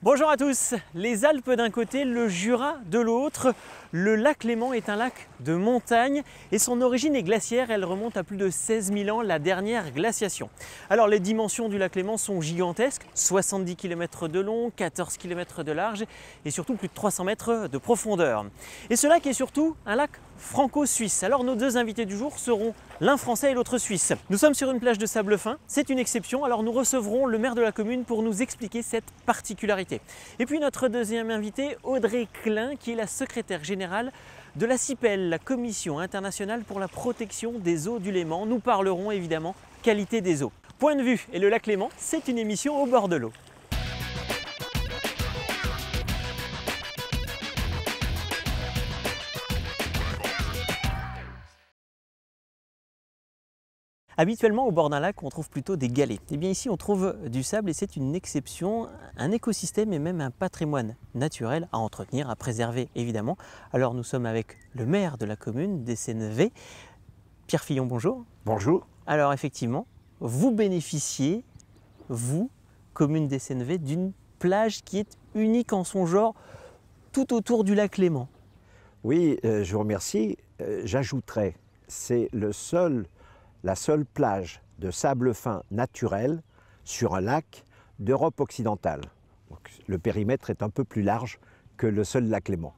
Bonjour à tous, les Alpes d'un côté, le Jura de l'autre. Le lac Léman est un lac de montagne et son origine est glaciaire, elle remonte à plus de 16 000 ans, la dernière glaciation. Alors les dimensions du lac Léman sont gigantesques, 70 km de long, 14 km de large et surtout plus de 300 mètres de profondeur. Et ce lac est surtout un lac franco-suisse. Alors nos deux invités du jour seront l'un français et l'autre suisse. Nous sommes sur une plage de sable fin, c'est une exception, alors nous recevrons le maire de la commune pour nous expliquer cette particularité. Et puis notre deuxième invité, Audrey Klein, qui est la secrétaire générale de la CIPEL, la Commission internationale pour la protection des eaux du Léman. Nous parlerons évidemment qualité des eaux. Point de vue et le lac Léman, c'est une émission au bord de l'eau. Habituellement, au bord d'un lac, on trouve plutôt des galets. Et bien ici, on trouve du sable et c'est une exception, un écosystème et même un patrimoine naturel à entretenir, à préserver évidemment. Alors nous sommes avec le maire de la commune d'Essenvé, Pierre Fillon, bonjour. Bonjour. Alors effectivement, vous bénéficiez, vous, commune d'Essenvé, d'une plage qui est unique en son genre tout autour du lac Léman. Oui, je vous remercie. J'ajouterais, c'est la seule plage de sable fin naturel sur un lac d'Europe occidentale. Donc, le périmètre est un peu plus large que le seul lac Léman.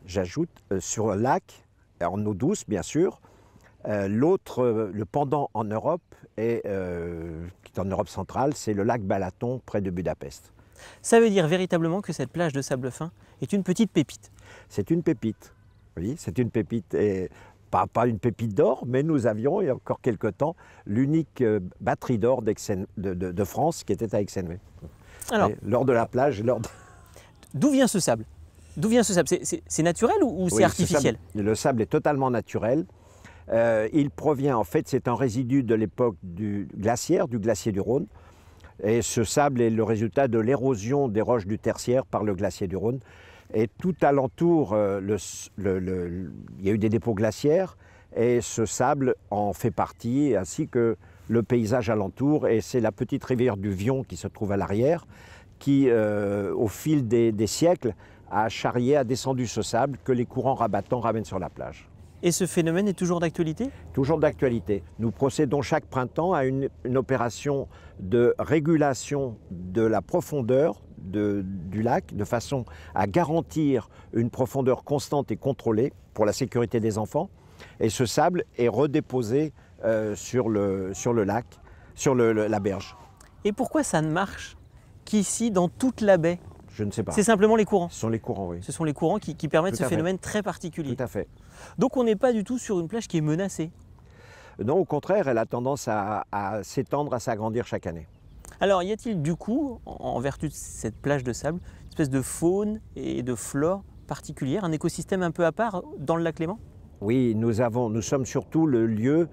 J'ajoute sur un lac, en eau douce bien sûr, le pendant en Europe, qui est en Europe centrale, c'est le lac Balaton près de Budapest. Ça veut dire véritablement que cette plage de sable fin est une petite pépite. C'est une pépite, oui, c'est une pépite. Et pas une pépite d'or, mais nous avions, il y a encore quelques temps, l'unique batterie d'or de France qui était à Exenvé. Alors, lors de la plage. D'où vient ce sable? D'où vient ce sable? C'est naturel ou c'est artificiel? Le sable est totalement naturel. Il provient, en fait, c'est un résidu de l'époque du glaciaire, du glacier du Rhône. Et ce sable est le résultat de l'érosion des roches du tertiaire par le glacier du Rhône. Et tout alentour, il y a eu des dépôts glaciaires et ce sable en fait partie, ainsi que le paysage alentour. Et c'est la petite rivière du Vion qui se trouve à l'arrière, qui, au fil des siècles, a descendu ce sable que les courants rabattants ramènent sur la plage. Et ce phénomène est toujours d'actualité? Toujours d'actualité. Nous procédons chaque printemps à une opération de régulation de la profondeur du lac, de façon à garantir une profondeur constante et contrôlée pour la sécurité des enfants. Et ce sable est redéposé sur le lac, sur la berge. Et pourquoi ça ne marche qu'ici, dans toute la baie? Je ne sais pas. C'est simplement les courants? Ce sont les courants, oui. Ce sont les courants qui permettent ce phénomène très particulier. Tout à fait. Donc on n'est pas du tout sur une plage qui est menacée? Non, au contraire, elle a tendance à s'étendre, à s'agrandir chaque année. Alors y a-t-il du coup, en vertu de cette plage de sable, une espèce de faune et de flore particulière, un écosystème un peu à part dans le lac Léman? Oui, nous sommes surtout le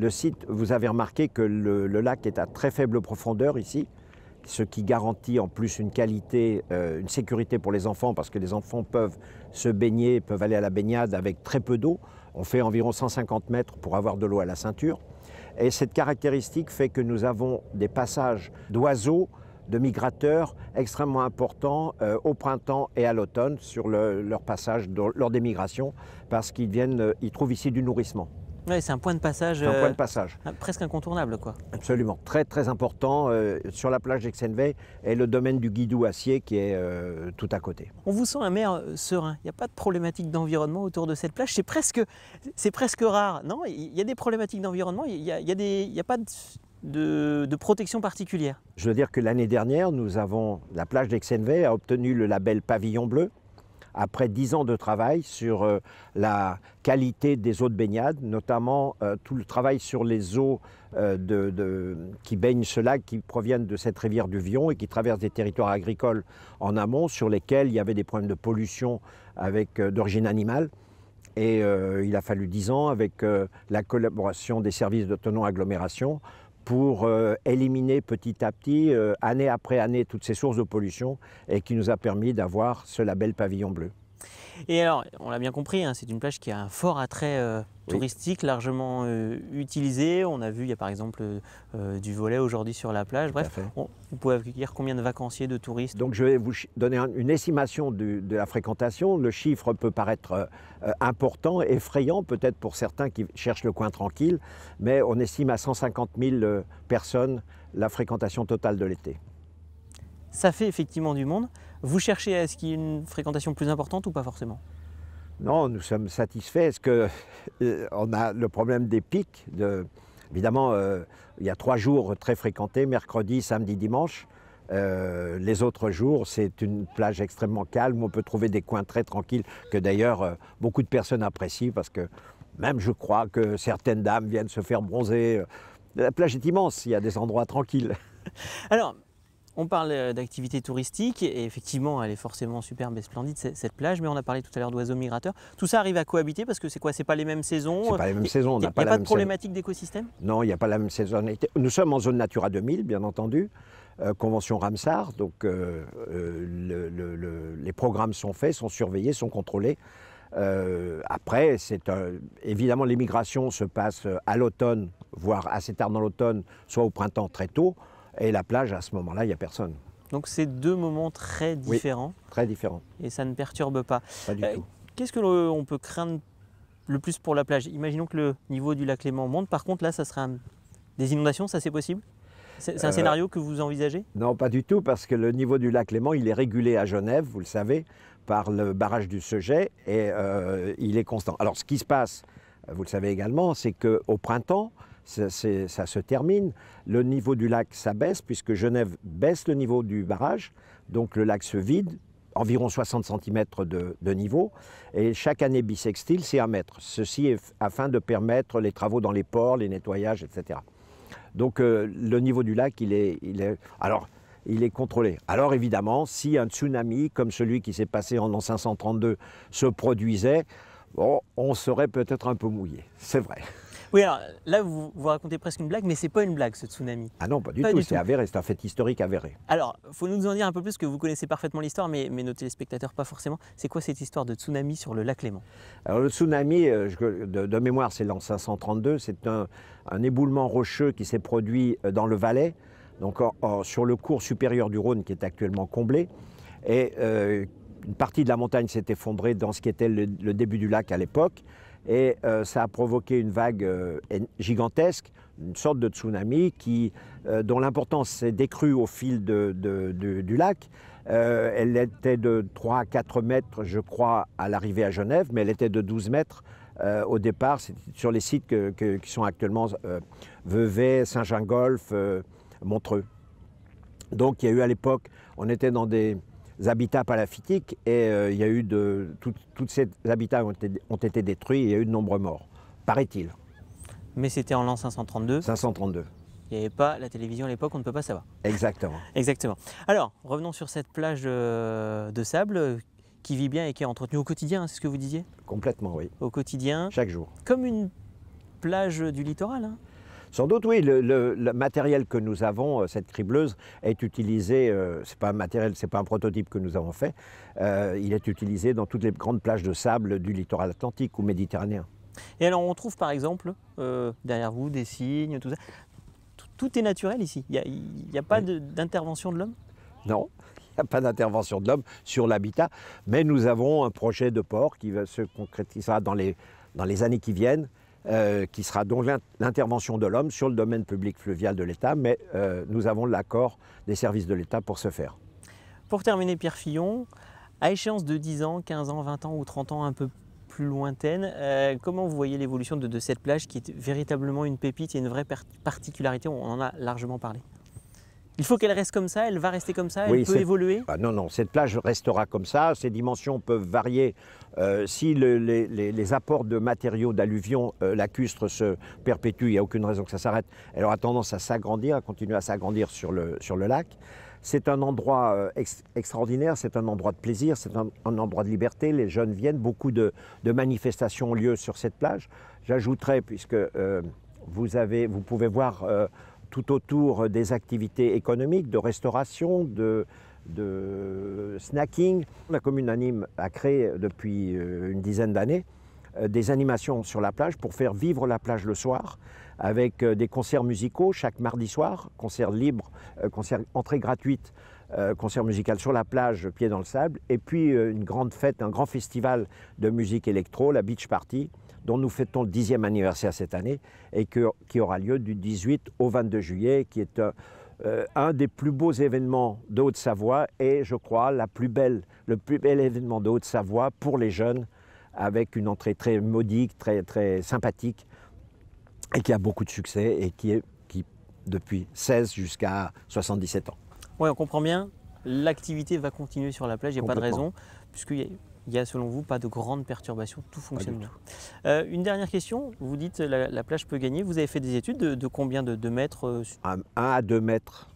site, vous avez remarqué que le lac est à très faible profondeur ici, ce qui garantit en plus une qualité, une sécurité pour les enfants, parce que les enfants peuvent se baigner, peuvent aller à la baignade avec très peu d'eau. On fait environ 150 mètres pour avoir de l'eau à la ceinture. Et cette caractéristique fait que nous avons des passages d'oiseaux, de migrateurs extrêmement importants au printemps et à l'automne sur leur passage lors des migrations, parce ils trouvent ici du nourrissement. Oui, c'est un point de passage, presque incontournable, quoi. Absolument, très très important sur la plage d'Exenvé et le domaine du Guidou-Acier qui est tout à côté. On vous sent un maire serein, il n'y a pas de problématique d'environnement autour de cette plage, c'est presque rare, non? Il y a des problématiques d'environnement, il n'y a pas de protection particulière. Je veux dire que l'année dernière, la plage d'Exenvé a obtenu le label Pavillon Bleu, après 10 ans de travail sur la qualité des eaux de baignade, notamment tout le travail sur les eaux qui baignent ce lac, qui proviennent de cette rivière du Vion et qui traversent des territoires agricoles en amont, sur lesquels il y avait des problèmes de pollution d'origine animale. Et il a fallu 10 ans avec la collaboration des services de Thonon Agglomération pour éliminer petit à petit, année après année, toutes ces sources de pollution et qui nous a permis d'avoir ce label Pavillon Bleu. Et alors, on l'a bien compris, hein, c'est une plage qui a un fort attrait touristique, largement utilisé. On a vu, il y a par exemple du volet aujourd'hui sur la plage. Bref, vous pouvez accueillir combien de vacanciers, de touristes? Donc je vais vous donner une estimation de la fréquentation. Le chiffre peut paraître important, effrayant peut-être pour certains qui cherchent le coin tranquille, mais on estime à 150 000 personnes la fréquentation totale de l'été. Ça fait effectivement du monde. Vous cherchez à ce qu'il y ait une fréquentation plus importante ou pas forcément? Non, nous sommes satisfaits. Est-ce que on a le problème des pics évidemment, il y a 3 jours très fréquentés, mercredi, samedi, dimanche. Les autres jours, c'est une plage extrêmement calme. On peut trouver des coins très tranquilles que d'ailleurs beaucoup de personnes apprécient parce que même je crois que certaines dames viennent se faire bronzer. La plage est immense, il y a des endroits tranquilles. Alors, on parle d'activité touristique et effectivement elle est forcément superbe et splendide cette plage, mais on a parlé tout à l'heure d'oiseaux migrateurs. Tout ça arrive à cohabiter parce que c'est quoi? C'est pas les mêmes saisons? C'est pas les mêmes saisons. Il n'y a pas de problématique d'écosystème? Non, il n'y a pas la même saisonnalité. Nous sommes en zone Natura 2000, bien entendu, convention Ramsar, donc les programmes sont faits, sont surveillés, sont contrôlés. Après, évidemment, les migrations se passent à l'automne, voire assez tard dans l'automne, soit au printemps très tôt. Et la plage, à ce moment-là, il n'y a personne. Donc c'est 2 moments très différents. Oui, très différents. Et ça ne perturbe pas. Pas du tout. Qu'est-ce que l'on peut craindre le plus pour la plage? Imaginons que le niveau du lac Léman monte. Par contre, là, ça serait des inondations, ça c'est possible? C'est un scénario que vous envisagez? Non, pas du tout, parce que le niveau du lac Léman, il est régulé à Genève, vous le savez, par le barrage du Seget, et il est constant. Alors, ce qui se passe, vous le savez également, c'est qu'au printemps, ça se termine, le niveau du lac s'abaisse, puisque Genève baisse le niveau du barrage, donc le lac se vide, environ 60 cm de niveau, et chaque année bissextile, c'est 1 mètre. Ceci est afin de permettre les travaux dans les ports, les nettoyages, etc. Donc le niveau du lac, il est contrôlé. Alors évidemment, si un tsunami, comme celui qui s'est passé en 1532, se produisait, bon, on serait peut-être un peu mouillé, c'est vrai. Oui, alors là, vous racontez presque une blague, mais c'est pas une blague, ce tsunami. Ah non, pas du tout, c'est avéré, c'est un fait historique avéré. Alors, il faut nous en dire un peu plus, que vous connaissez parfaitement l'histoire, mais nos téléspectateurs pas forcément. C'est quoi cette histoire de tsunami sur le lac Léman? Alors le tsunami, de mémoire, c'est l'an 1532, c'est un éboulement rocheux qui s'est produit dans le Valais, donc sur le cours supérieur du Rhône qui est actuellement comblé. Et une partie de la montagne s'est effondrée dans ce qui était le début du lac à l'époque. Et ça a provoqué une vague gigantesque, une sorte de tsunami dont l'importance s'est décrue au fil du lac. Elle était de 3 à 4 mètres, je crois, à l'arrivée à Genève, mais elle était de 12 mètres au départ. C'est sur les sites qui sont actuellement Vevey, Saint-Gingolph, Montreux. Donc il y a eu à l'époque, on était dans des habitats palafitiques et il y a eu tous ces habitats ont été détruits et il y a eu de nombreux morts, paraît-il. Mais c'était en l'an 532. 532. Il n'y avait pas la télévision à l'époque, on ne peut pas savoir. Exactement. Exactement. Alors, revenons sur cette plage de sable qui vit bien et qui est entretenue au quotidien, c'est ce que vous disiez? Complètement, oui. Au quotidien. Chaque jour. Comme une plage du littoral, hein? Sans doute, oui. Le matériel que nous avons, cette cribleuse, est utilisé, c'est pas un matériel, c'est pas un prototype que nous avons fait, il est utilisé dans toutes les grandes plages de sable du littoral atlantique ou méditerranéen. Et alors, on trouve par exemple, derrière vous, des cygnes, tout ça. Tout est naturel ici. Il n'y a pas d'intervention de l'homme? Non, il n'y a pas d'intervention de l'homme sur l'habitat, mais nous avons un projet de port qui se concrétisera dans les années qui viennent, qui sera donc l'intervention de l'homme sur le domaine public fluvial de l'État, mais nous avons l'accord des services de l'État pour ce faire. Pour terminer, Pierre Fillon, à échéance de 10 ans, 15 ans, 20 ans ou 30 ans un peu plus lointaine, comment vous voyez l'évolution de cette plage qui est véritablement une pépite et une vraie particularité? On en a largement parlé. Il faut qu'elle reste comme ça, elle va rester comme ça, elle peut évoluer? Non, cette plage restera comme ça, ses dimensions peuvent varier. Si les apports de matériaux d'alluvion lacustres se perpétuent, il n'y a aucune raison que ça s'arrête. Elle aura tendance à s'agrandir, à continuer à s'agrandir sur le lac. C'est un endroit extraordinaire, c'est un endroit de plaisir, c'est un endroit de liberté. Les jeunes viennent, beaucoup de manifestations ont lieu sur cette plage. J'ajouterais, puisque vous pouvez voir tout autour des activités économiques, de restauration, de snacking. La commune d'Anime a créé depuis une dizaine d'années des animations sur la plage pour faire vivre la plage le soir, avec des concerts musicaux chaque mardi soir, concerts libres, concerts entrée gratuite, concert musical sur la plage, pied dans le sable, et puis une grande fête, un grand festival de musique électro, la Beach Party, dont nous fêtons le 10e anniversaire cette année, et qui aura lieu du 18 au 22 juillet, qui est un des plus beaux événements de Haute-Savoie, et je crois le plus bel événement de Haute-Savoie pour les jeunes, avec une entrée très modique, très sympathique, et qui a beaucoup de succès, et qui depuis 16 jusqu'à 77 ans. Oui, on comprend bien, l'activité va continuer sur la plage, il n'y a pas de raison, puisqu'il n'y a selon vous pas de grandes perturbations, tout fonctionne bien. Une dernière question, vous dites la plage peut gagner, vous avez fait des études de combien de mètres 1 à 2 mètres.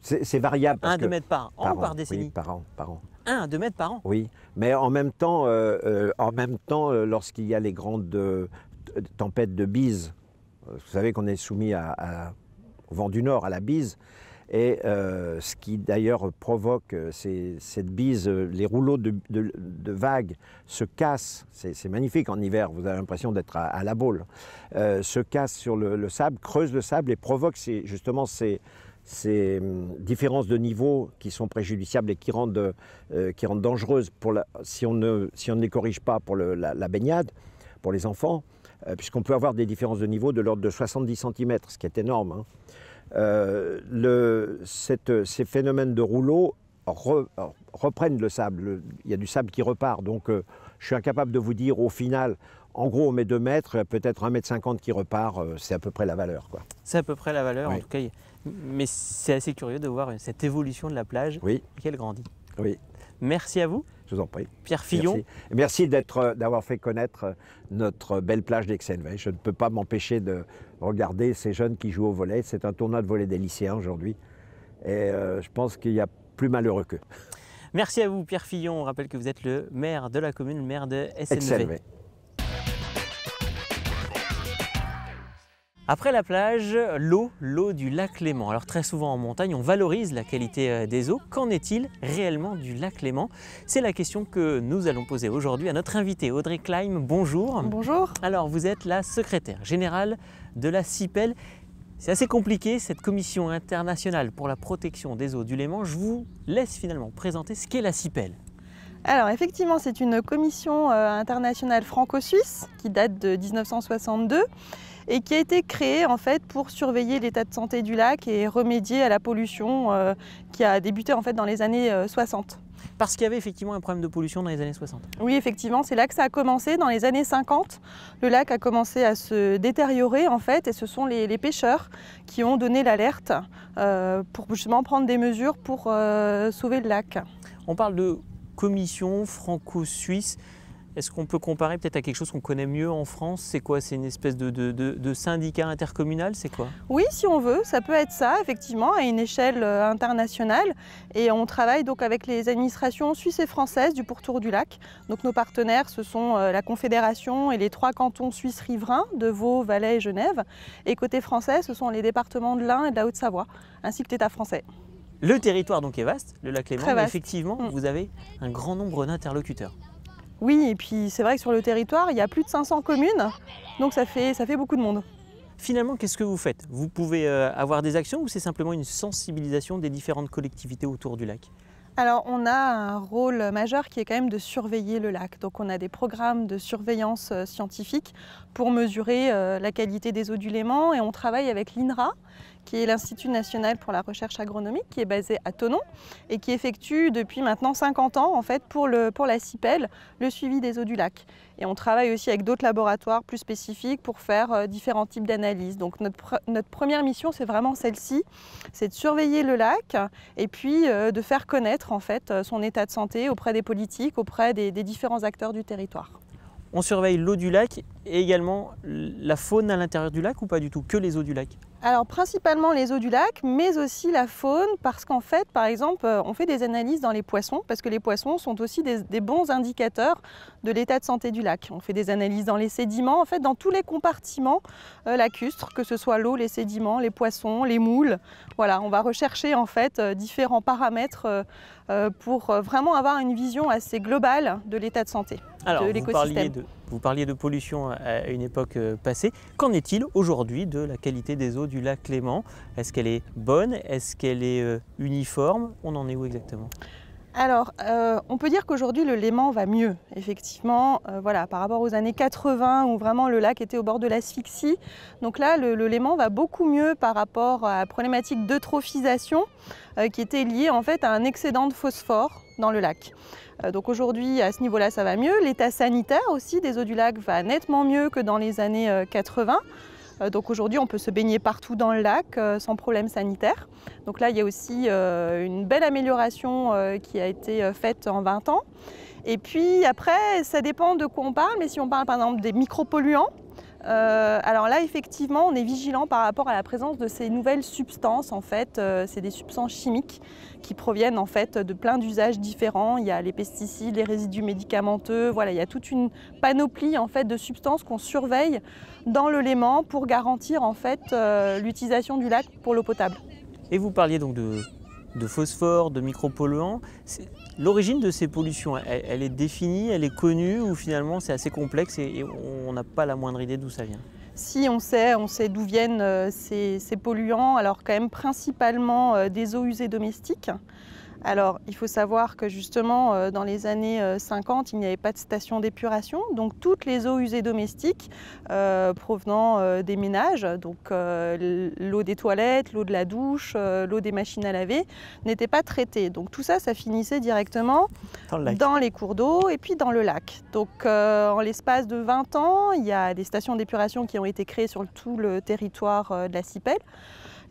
C'est variable. 1 à 2 mètres par an ou par décennie? Oui, par an. 1 à 2 mètres par an? Oui, mais en même temps, lorsqu'il y a les grandes tempêtes de bise, vous savez qu'on est soumis au vent du nord, à la bise, et ce qui d'ailleurs provoque cette bise, les rouleaux de vagues se cassent, c'est magnifique en hiver, vous avez l'impression d'être à la Baule, se cassent sur le sable, creusent le sable et provoquent justement ces différences de niveau qui sont préjudiciables et qui rendent dangereuses si on ne les corrige pas pour la baignade, pour les enfants, puisqu'on peut avoir des différences de niveau de l'ordre de 70 cm, ce qui est énorme. Hein. Ces phénomènes de rouleau reprennent le sable, il y a du sable qui repart, donc je suis incapable de vous dire au final, en gros on met 2 mètres, peut-être 1,50 m qui repart, c'est à peu près la valeur. C'est à peu près la valeur, oui. En tout cas, mais c'est assez curieux de voir cette évolution de la plage, oui. Qu'elle grandit. Oui. Merci à vous. Je vous en prie. Pierre Fillon. Merci d'avoir fait connaître notre belle plage d'Aix-en-Veille. Je ne peux pas m'empêcher de regarder ces jeunes qui jouent au volley. C'est un tournoi de volley des lycéens aujourd'hui. Et je pense qu'il y a plus malheureux qu'eux. Merci à vous, Pierre Fillon. On rappelle que vous êtes le maire de la commune, le maire de Aix-en-Veille. Après la plage, l'eau du lac Léman. Alors très souvent en montagne, on valorise la qualité des eaux. Qu'en est-il réellement du lac Léman? C'est la question que nous allons poser aujourd'hui à notre invitée Audrey Kleim. Bonjour. Bonjour. Alors vous êtes la secrétaire générale de la CIPEL. C'est assez compliqué, cette commission internationale pour la protection des eaux du Léman. Je vous laisse finalement présenter ce qu'est la CIPEL. Alors effectivement, c'est une commission internationale franco-suisse qui date de 1962 et qui a été créée en fait pour surveiller l'état de santé du lac et remédier à la pollution qui a débuté en fait dans les années 60. Parce qu'il y avait effectivement un problème de pollution dans les années 60. Oui, effectivement, c'est là que ça a commencé. Dans les années 50, le lac a commencé à se détériorer en fait, et ce sont les pêcheurs qui ont donné l'alerte pour justement prendre des mesures pour sauver le lac. On parle de commission franco-suisse. Est-ce qu'on peut comparer peut-être à quelque chose qu'on connaît mieux en France? C'est quoi? C'est une espèce de syndicat intercommunal? C'est quoi? Oui, si on veut, ça peut être ça, effectivement, à une échelle internationale. Et on travaille donc avec les administrations suisses et françaises du pourtour du lac. Donc nos partenaires, ce sont la Confédération et les 3 cantons suisses riverains de Vaud, Valais et Genève. Et côté français, ce sont les départements de l'Ain et de la Haute-Savoie, ainsi que l'État français. Le territoire donc est vaste, le lac Léman, mais effectivement, vous avez un grand nombre d'interlocuteurs. Oui, et puis c'est vrai que sur le territoire, il y a plus de 500 communes, donc ça fait beaucoup de monde. Finalement, qu'est-ce que vous faites? Vous pouvez avoir des actions ou c'est simplement une sensibilisation des différentes collectivités autour du lac? Alors on a un rôle majeur qui est quand même de surveiller le lac. Donc on a des programmes de surveillance scientifique pour mesurer la qualité des eaux du Léman et on travaille avec l'INRA, qui est l'Institut national pour la recherche agronomique, qui est basé à Thonon et qui effectue depuis maintenant 50 ans en fait, pour la CIPEL le suivi des eaux du lac. Et on travaille aussi avec d'autres laboratoires plus spécifiques pour faire différents types d'analyses. Donc notre première mission, c'est vraiment celle-ci, c'est de surveiller le lac et puis de faire connaître en fait, son état de santé auprès des politiques, auprès des différents acteurs du territoire. on surveille l'eau du lac et également la faune à l'intérieur du lac ou pas du tout, que les eaux du lac? Alors principalement les eaux du lac, mais aussi la faune, parce qu'en fait, par exemple, on fait des analyses dans les poissons, parce que les poissons sont aussi des bons indicateurs de l'état de santé du lac. On fait des analyses dans les sédiments, en fait dans tous les compartiments lacustres, que ce soit l'eau, les sédiments, les poissons, les moules. Voilà, on va rechercher en fait différents paramètres pour vraiment avoir une vision assez globale de l'état de santé de l'écosystème. Vous parliez de pollution à une époque passée. Qu'en est-il aujourd'hui de la qualité des eaux du lac Léman? Est-ce qu'elle est bonne? Est-ce qu'elle est uniforme? On en est où exactement? Alors, on peut dire qu'aujourd'hui le Léman va mieux, effectivement, voilà, par rapport aux années 80 où vraiment le lac était au bord de l'asphyxie. Donc là, le Léman va beaucoup mieux par rapport à la problématique d'eutrophisation qui était liée en fait à un excédent de phosphore dans le lac. Donc aujourd'hui, à ce niveau-là, ça va mieux. L'état sanitaire aussi des eaux du lac va nettement mieux que dans les années 80. Donc aujourd'hui, on peut se baigner partout dans le lac sans problème sanitaire. Donc là, il y a aussi une belle amélioration qui a été faite en 20 ans. Et puis après, ça dépend de quoi on parle, mais si on parle par exemple des micropolluants, alors là, effectivement, on est vigilant par rapport à la présence de ces nouvelles substances. En fait, c'est des substances chimiques qui proviennent en fait de plein d'usages différents. Il y a les pesticides, les résidus médicamenteux. Voilà, il y a toute une panoplie en fait de substances qu'on surveille dans le Léman pour garantir en fait l'utilisation du lac pour l'eau potable. Et vous parliez donc de phosphore, de micropolluants. L'origine de ces pollutions, elle est définie, elle est connue ou finalement c'est assez complexe et on n'a pas la moindre idée d'où ça vient? Si on sait d'où viennent ces polluants, alors quand même principalement des eaux usées domestiques. Alors il faut savoir que justement dans les années 50, il n'y avait pas de station d'épuration, donc toutes les eaux usées domestiques provenant des ménages, donc l'eau des toilettes, l'eau de la douche, l'eau des machines à laver, n'étaient pas traitées. Donc tout ça, ça finissait directement dans les cours d'eau et puis dans le lac. Donc en l'espace de 20 ans, il y a des stations d'épuration qui ont été créées sur tout le territoire de la Cipelle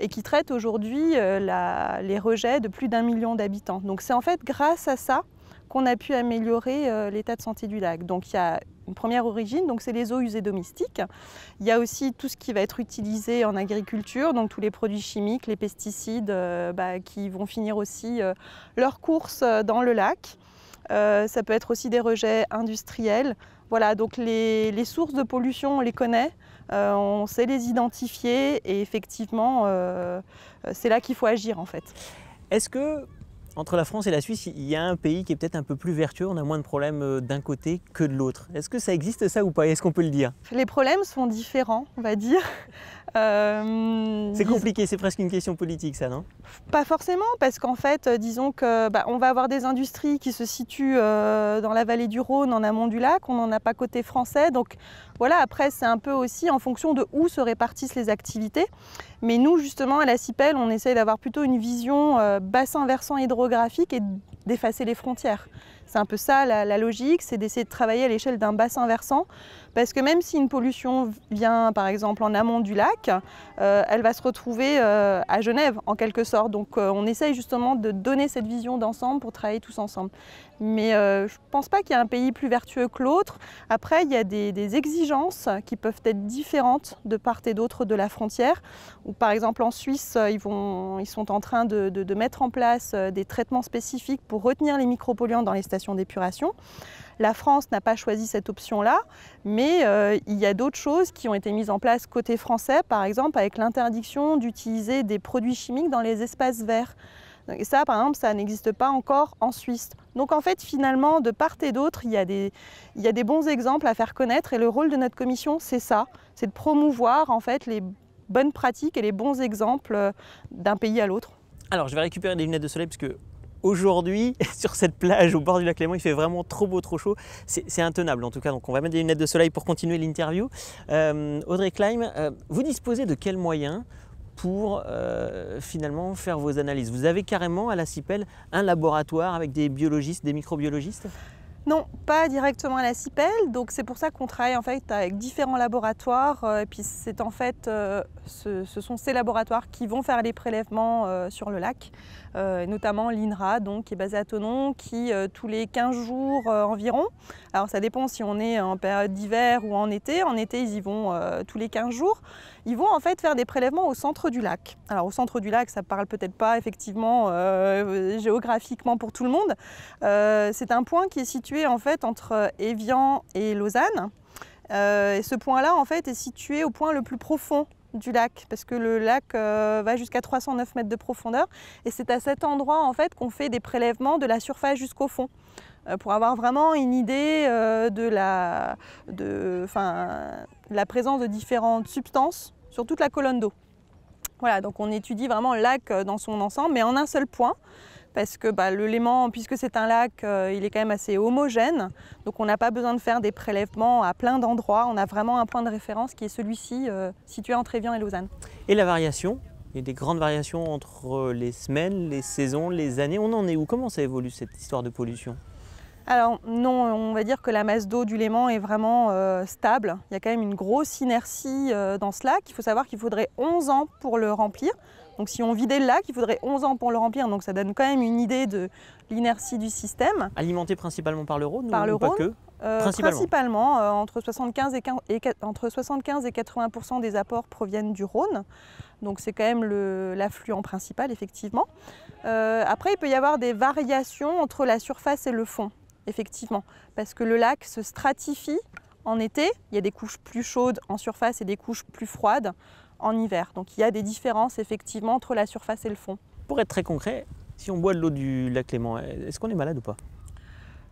et qui traitent aujourd'hui les rejets de plus d'1 million d'habitants. Donc c'est en fait grâce à ça qu'on a pu améliorer l'état de santé du lac. Donc il y a une première origine, donc c'est les eaux usées domestiques. Il y a aussi tout ce qui va être utilisé en agriculture, donc tous les produits chimiques, les pesticides qui vont finir aussi leur course dans le lac. Ça peut être aussi des rejets industriels. Voilà, donc les sources de pollution, on les connaît. On sait les identifier et effectivement, c'est là qu'il faut agir en fait. Est-ce que, entre la France et la Suisse, il y a un pays qui est peut-être un peu plus vertueux, on a moins de problèmes d'un côté que de l'autre? Est-ce que ça existe ça ou pas? Est-ce qu'on peut le dire? Les problèmes sont différents, on va dire. C'est compliqué, c'est presque une question politique ça, non? Pas forcément, parce qu'en fait, disons que on va avoir des industries qui se situent dans la vallée du Rhône, en amont du lac, on n'en a pas côté français, donc voilà, après c'est un peu aussi en fonction de où se répartissent les activités. Mais nous, justement, à la Cipelle, on essaye d'avoir plutôt une vision bassin versant hydrographique et d'effacer les frontières. C'est un peu ça la logique, c'est d'essayer de travailler à l'échelle d'un bassin versant, parce que même si une pollution vient par exemple en amont du lac, elle va se retrouver à Genève en quelque sorte. Donc on essaye justement de donner cette vision d'ensemble pour travailler tous ensemble. Mais je ne pense pas qu'il y ait un pays plus vertueux que l'autre. Après, il y a des exigences qui peuvent être différentes de part et d'autre de la frontière. Ou par exemple en Suisse, ils sont en train de mettre en place des traitements spécifiques pour retenir les micropolluants dans les stations d'épuration. La France n'a pas choisi cette option-là, mais il y a d'autres choses qui ont été mises en place côté français, par exemple avec l'interdiction d'utiliser des produits chimiques dans les espaces verts. Et ça, par exemple, ça n'existe pas encore en Suisse. Donc en fait, finalement, de part et d'autre, il y a des bons exemples à faire connaître et le rôle de notre commission, c'est ça, c'est de promouvoir en fait les bonnes pratiques et les bons exemples d'un pays à l'autre. Alors, je vais récupérer des lunettes de soleil parce que aujourd'hui, sur cette plage au bord du lac Léman, il fait vraiment trop beau, trop chaud. C'est intenable en tout cas, donc on va mettre des lunettes de soleil pour continuer l'interview. Audrey Kleim, vous disposez de quels moyens pour finalement faire vos analyses? Vous avez carrément à la Cipelle un laboratoire avec des biologistes, des microbiologistes? Non, pas directement à la CIPEL, donc c'est pour ça qu'on travaille en fait avec différents laboratoires. Et puis c'est en fait, ce sont ces laboratoires qui vont faire les prélèvements sur le lac, notamment l'INRA, donc qui est basé à Thonon, qui tous les 15 jours environ. Alors ça dépend si on est en période d'hiver ou en été. En été, ils y vont tous les 15 jours. Ils vont en fait faire des prélèvements au centre du lac. Alors au centre du lac, ça ne parle peut-être pas effectivement géographiquement pour tout le monde. C'est un point qui est situé en fait entre Évian et Lausanne. Et ce point-là en fait est situé au point le plus profond du lac, parce que le lac va jusqu'à 309 mètres de profondeur. Et c'est à cet endroit en fait qu'on fait des prélèvements de la surface jusqu'au fond, pour avoir vraiment une idée de la présence de différentes substances sur toute la colonne d'eau. Voilà, donc on étudie vraiment le lac dans son ensemble, mais en un seul point, parce que le Léman, puisque c'est un lac, il est quand même assez homogène, donc on n'a pas besoin de faire des prélèvements à plein d'endroits, on a vraiment un point de référence qui est celui-ci, situé entre Évian et Lausanne. Et la variation? Il y a des grandes variations entre les semaines, les saisons, les années. On en est où? Comment ça évolue cette histoire de pollution? Alors non, on va dire que la masse d'eau du Léman est vraiment stable. Il y a quand même une grosse inertie dans ce lac. Il faut savoir qu'il faudrait 11 ans pour le remplir. Donc si on vidait le lac, il faudrait 11 ans pour le remplir. Donc ça donne quand même une idée de l'inertie du système. Alimenté principalement par le Rhône par le ou pas Rhône, que? Principalement, entre 75 et 80% des apports proviennent du Rhône. Donc c'est quand même l'affluent principal, effectivement. Après, il peut y avoir des variations entre la surface et le fond. Effectivement, parce que le lac se stratifie en été, il y a des couches plus chaudes en surface et des couches plus froides en hiver. Donc il y a des différences effectivement entre la surface et le fond. Pour être très concret, si on boit de l'eau du lac Léman, est-ce qu'on est malade ou pas?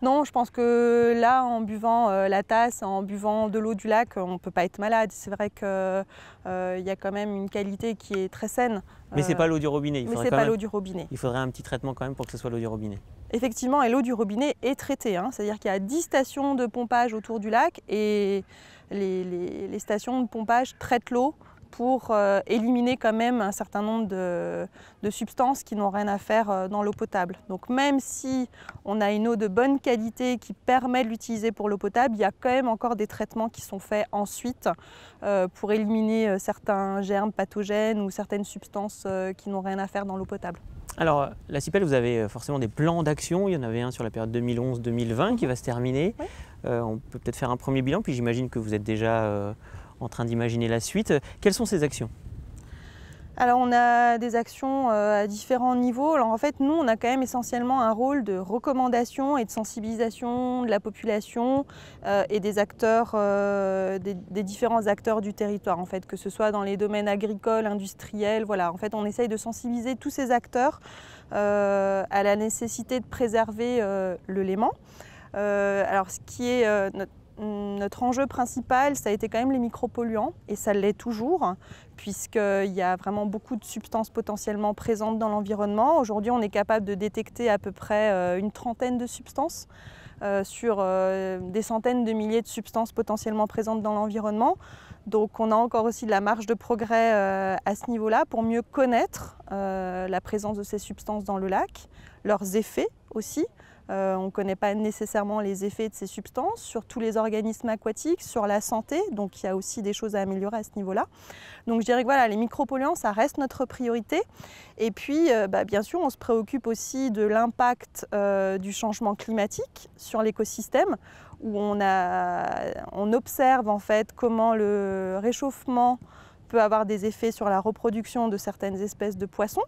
Non, je pense que là, en buvant la tasse, en buvant de l'eau du lac, on ne peut pas être malade. C'est vrai qu'il y a quand même une qualité qui est très saine. Mais ce n'est pas l'eau du robinet. Mais ce n'est pas l'eau du robinet. Il faudrait un petit traitement quand même pour que ce soit l'eau du robinet. Effectivement, et l'eau du robinet est traitée. C'est-à-dire qu'il y a 10 stations de pompage autour du lac et les stations de pompage traitent l'eau pour éliminer quand même un certain nombre de substances qui n'ont rien à faire dans l'eau potable. Donc même si on a une eau de bonne qualité qui permet de l'utiliser pour l'eau potable, il y a quand même encore des traitements qui sont faits ensuite pour éliminer certains germes pathogènes ou certaines substances qui n'ont rien à faire dans l'eau potable. Alors, la CIPEL, vous avez forcément des plans d'action. Il y en avait un sur la période 2011-2020 qui va se terminer. Oui. On peut peut-être faire un premier bilan, puis j'imagine que vous êtes déjà en train d'imaginer la suite. Quelles sont ces actions? Alors on a des actions à différents niveaux. Alors en fait nous on a quand même essentiellement un rôle de recommandation et de sensibilisation de la population et des acteurs, des différents acteurs du territoire en fait, que ce soit dans les domaines agricoles, industriels, voilà. En fait on essaye de sensibiliser tous ces acteurs à la nécessité de préserver le Léman. Alors ce qui est notre enjeu principal, ça a été quand même les micropolluants, et ça l'est toujours, puisqu'il y a vraiment beaucoup de substances potentiellement présentes dans l'environnement. Aujourd'hui, on est capable de détecter à peu près une trentaine de substances sur des centaines de milliers de substances potentiellement présentes dans l'environnement. Donc on a encore aussi de la marge de progrès à ce niveau-là pour mieux connaître la présence de ces substances dans le lac, leurs effets aussi. On ne connaît pas nécessairement les effets de ces substances sur tous les organismes aquatiques, sur la santé, donc il y a aussi des choses à améliorer à ce niveau-là. Donc je dirais que voilà, les micropolluants, ça reste notre priorité. Et puis, bien sûr, on se préoccupe aussi de l'impact du changement climatique sur l'écosystème, où on observe en fait comment le réchauffement peut avoir des effets sur la reproduction de certaines espèces de poissons.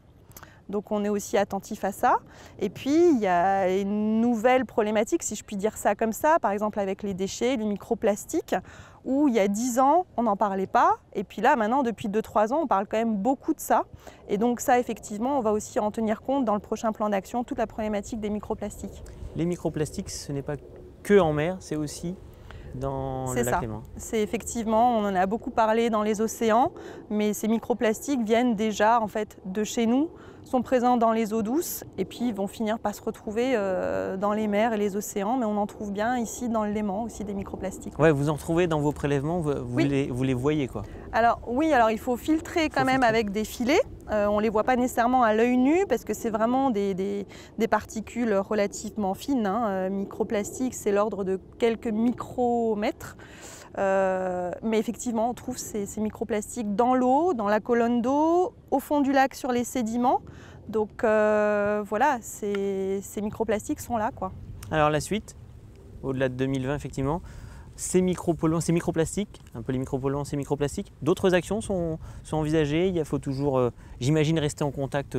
Donc on est aussi attentif à ça. Et puis il y a une nouvelle problématique, si je puis dire ça comme ça, par exemple avec les déchets, les microplastiques, où il y a 10 ans, on n'en parlait pas. Et puis là, maintenant, depuis 2-3 ans, on parle quand même beaucoup de ça. Et donc ça, effectivement, on va aussi en tenir compte dans le prochain plan d'action, toute la problématique des microplastiques. Les microplastiques, ce n'est pas que en mer, c'est aussi dans le lac Léman. C'est effectivement, on en a beaucoup parlé dans les océans, mais ces microplastiques viennent déjà en fait de chez nous, sont présents dans les eaux douces et puis vont finir par se retrouver dans les mers et les océans. Mais on en trouve bien ici dans le Léman aussi des microplastiques. Ouais, vous en trouvez dans vos prélèvements, vous les voyez quoi? Alors oui, alors il faut filtrer quand même avec des filets. On ne les voit pas nécessairement à l'œil nu parce que c'est vraiment des particules relativement fines. Microplastiques, c'est l'ordre de quelques micromètres. Mais effectivement, on trouve ces microplastiques dans l'eau, dans la colonne d'eau, au fond du lac sur les sédiments. Donc voilà, ces microplastiques sont là, quoi. Alors la suite, au-delà de 2020 effectivement, ces micropolluants, ces microplastiques, un peu les micropolluants, ces microplastiques, d'autres actions sont envisagées. Il faut toujours, j'imagine, rester en contact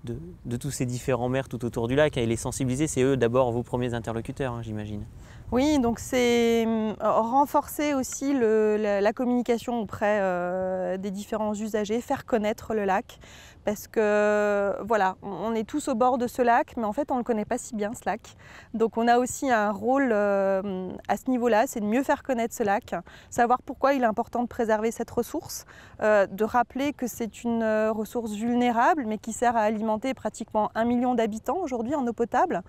de tous ces différents maires tout autour du lac et les sensibiliser. C'est eux d'abord vos premiers interlocuteurs, hein, j'imagine. Oui, donc c'est renforcer aussi la communication auprès des différents usagers, faire connaître le lac. Parce que voilà, on est tous au bord de ce lac, mais en fait on ne le connaît pas si bien ce lac. Donc on a aussi un rôle à ce niveau-là, c'est de mieux faire connaître ce lac, savoir pourquoi il est important de préserver cette ressource, de rappeler que c'est une ressource vulnérable, mais qui sert à alimenter pratiquement 1 million d'habitants aujourd'hui en eau potable.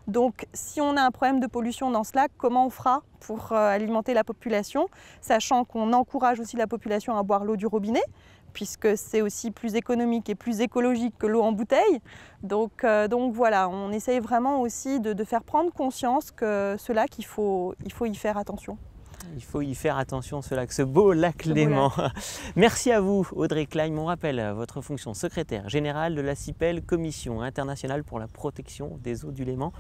Donc si on a un problème de pollution dans ce lac, comment on fera pour alimenter la population, sachant qu'on encourage aussi la population à boire l'eau du robinet, puisque c'est aussi plus économique et plus écologique que l'eau en bouteille. Donc voilà, on essaye vraiment aussi de faire prendre conscience que ce lac, il faut y faire attention. Il faut y faire attention, ce beau lac Léman. Merci à vous, Audrey Klein. On rappelle votre fonction secrétaire générale de la CIPEL, Commission internationale pour la protection des eaux du Léman.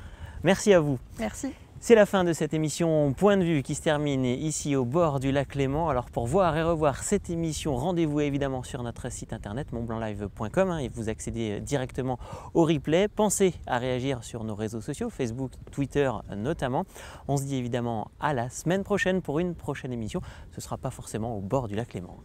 Merci à vous. Merci. C'est la fin de cette émission Point de vue qui se termine ici au bord du lac Léman. Alors pour voir et revoir cette émission, rendez-vous évidemment sur notre site internet montblanclive.com et vous accédez directement au replay. Pensez à réagir sur nos réseaux sociaux, Facebook, Twitter notamment. On se dit évidemment à la semaine prochaine pour une prochaine émission. Ce ne sera pas forcément au bord du lac Léman.